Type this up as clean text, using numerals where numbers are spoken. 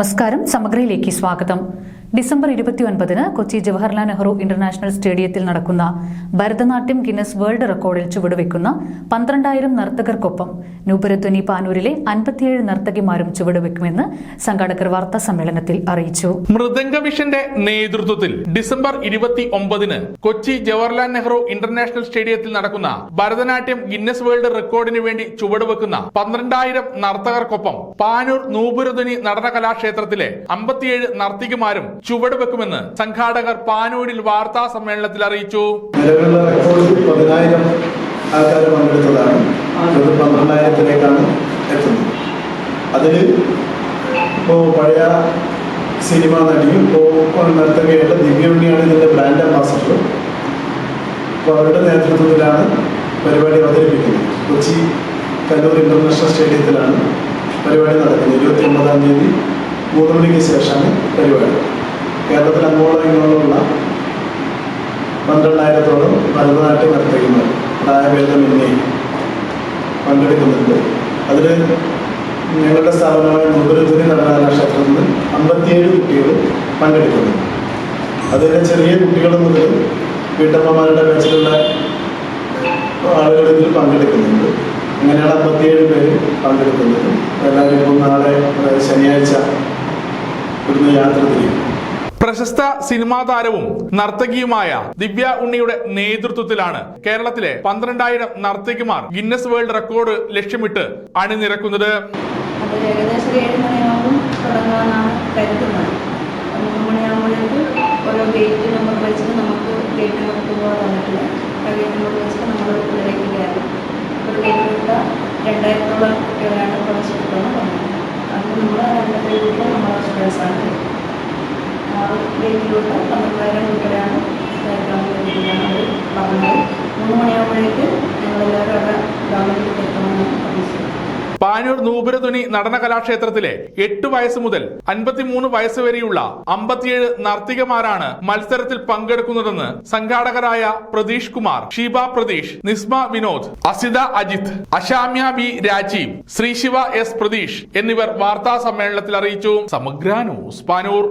നമസ്കാരം. സമഗ്രയിലേക്ക് സ്വാഗതം. December 29-ന് Kochi Jawaharlal Nehru international സ്റ്റേഡിയത്തിൽ നടക്കുന്ന ഭരതനാട്യം ഗിന്നസ് വേൾഡ് റെക്കോർഡിൽ ചുവടുവെക്കുന്ന 12,000 നർത്തകർക്കൊപ്പം നൂപുരധ്വനി പാനൂരിലെ 57 നർത്തകിമാരും ചുവടുവെക്കുമെന്ന് സംഘാടകർ വാർത്താ സമ്മേളനത്തിൽ അറിയിച്ചു. മൃദംഗ മിഷന്റെ നേതൃത്വത്തിൽ ഡിസംബർ 29-ന് കൊച്ചി ജവഹർലാൽ നെഹ്റു ഇന്റർനാഷണൽ സ്റ്റേഡിയത്തിൽ നടക്കുന്ന ഭരതനാട്യം ഗിന്നസ് വേൾഡ് റെക്കോർഡിന് വേണ്ടി ചുവടുവെക്കുന്ന 12,000 നർത്തകർക്കൊപ്പം പാനൂർ നൂപുരധ്വനി നടന കലാക്ഷേത്രത്തിലെ 57 നർത്തകിമാരും ചുവടുവെക്കുമെന്ന് സംഘാടകർ പാനൂരിൽ വാർത്താ സമ്മേളനത്തിൽ അറിയിച്ചു. നിലവിലുള്ള റെക്കോർഡിൽ 10,000 ആൾക്കാർ പങ്കെടുത്തതാണ്. 12,000-ത്തിലേക്കാണ് എത്തുന്നത്. അതിൽ ഇപ്പോൾ പഴയ സിനിമാ നടിയും ഇപ്പോൾ നർത്തകയായിട്ട് ദിവ്യയുണ്ണിയാണ് ഇതിൻ്റെ ബ്രാൻഡ് അംബാസഡർ. അപ്പോൾ അവരുടെ നേതൃത്വത്തിലാണ് പരിപാടി അവതരിപ്പിക്കുന്നത്. കൊച്ചി കല്ലൂർ ഇന്റർനാഷണൽ സ്റ്റേഡിയത്തിലാണ് പരിപാടി നടക്കുന്നത്. 29-ാം തീയതി 3 മണിക്ക് ശേഷമാണ് പരിപാടി. കേരളത്തിൽ അങ്ങോളം ഇങ്ങോളമുള്ള 12,000-ഓളം ഭരതനാട്യ നർത്തകിമാർ പ്രായഭേദമന്യേ പങ്കെടുക്കുന്നുണ്ട്. അതിൽ ഞങ്ങളുടെ സ്ഥാപനമായ നൂപുരധ്വനി നടന കലാക്ഷേത്രത്തിൽ നിന്ന് 57 കുട്ടികൾ പങ്കെടുക്കുന്നുണ്ട്. അതിൽ ചെറിയ കുട്ടികൾ മുതൽ വീട്ടമ്മമാരുടെ ബാച്ചിലുള്ള ആളുകൾ ഇതിൽ പങ്കെടുക്കുന്നുണ്ട്. അങ്ങനെയാണ് 57 പേര് പങ്കെടുക്കുന്നത്. എല്ലാവരും ഇപ്പോൾ നാളെ ശനിയാഴ്ച ഇവിടുന്ന് യാത്ര തിരിയും. പ്രശസ്ത സിനിമാ താരവും നർത്തകിയുമായ ദിവ്യ ഉണ്ണിയുടെ നേതൃത്വത്തിലാണ് കേരളത്തിലെ 12,000 നർത്തകിമാർ ഗിന്നസ് വേൾഡ് റെക്കോർഡ് ലക്ഷ്യമിട്ട് അണിനിരക്കുന്നത്. അത് ഏകദേശം 7 മണിയാകുമ്പോൾ തുടങ്ങാനാണ് കരുതുന്നത്. 3 മണിയാകുമ്പോഴേക്ക് ഓരോ ഗേറ്റ് നമ്പർ വെച്ചിട്ട് നമുക്ക് ഗേറ്റ് നമ്പർ പോകാൻ തന്നിട്ടില്ല. ആ ഗേറ്റ് നമ്പർ വെച്ചിട്ട് നമ്മൾ ഉള്ളിലേക്ക് കയറും. ഒരു ഗേറ്റിലുള്ള 2,000-ഓളം കുട്ടികളാണ് പ്രവേശിപ്പിക്കുന്നത് പറഞ്ഞത്. അത് നമ്മൾ 2 കുട്ടികൾ നമ്മളെ സ്റ്റുഡൻസാണ്. ഗേറ്റിലുള്ള 12,000 കുട്ടികളാണ് അവർ പറഞ്ഞത്. 3 മണിയാകുമ്പോഴേക്ക് ഞങ്ങളെല്ലാവരും അവിടെ ഗവൺമെൻറ്റിൽ എത്തണമെന്ന് പ്രതീക്ഷിക്കുന്നു. പാനൂർ നൂപുരധ്വനി നടന കലാക്ഷേത്രത്തിലെ 8 വയസ്സ് മുതൽ 53 വയസ്സ് വരെയുള്ള 57 നർത്തകിമാരാണ് മത്സരത്തിൽ പങ്കെടുക്കുന്നതെന്ന് സംഘാടകരായ പ്രതീഷ് കുമാർ, ഷീബ പ്രതീഷ്, നിസ്മ വിനോദ്, അസിത അജിത്, അശാമ്യ ബി രാജീവ്, ശ്രീശിവ എസ് പ്രതീഷ് എന്നിവർ വാർത്താ സമ്മേളനത്തിൽ അറിയിച്ചു. സമഗ്ര ന്യൂസ് പാനൂർ.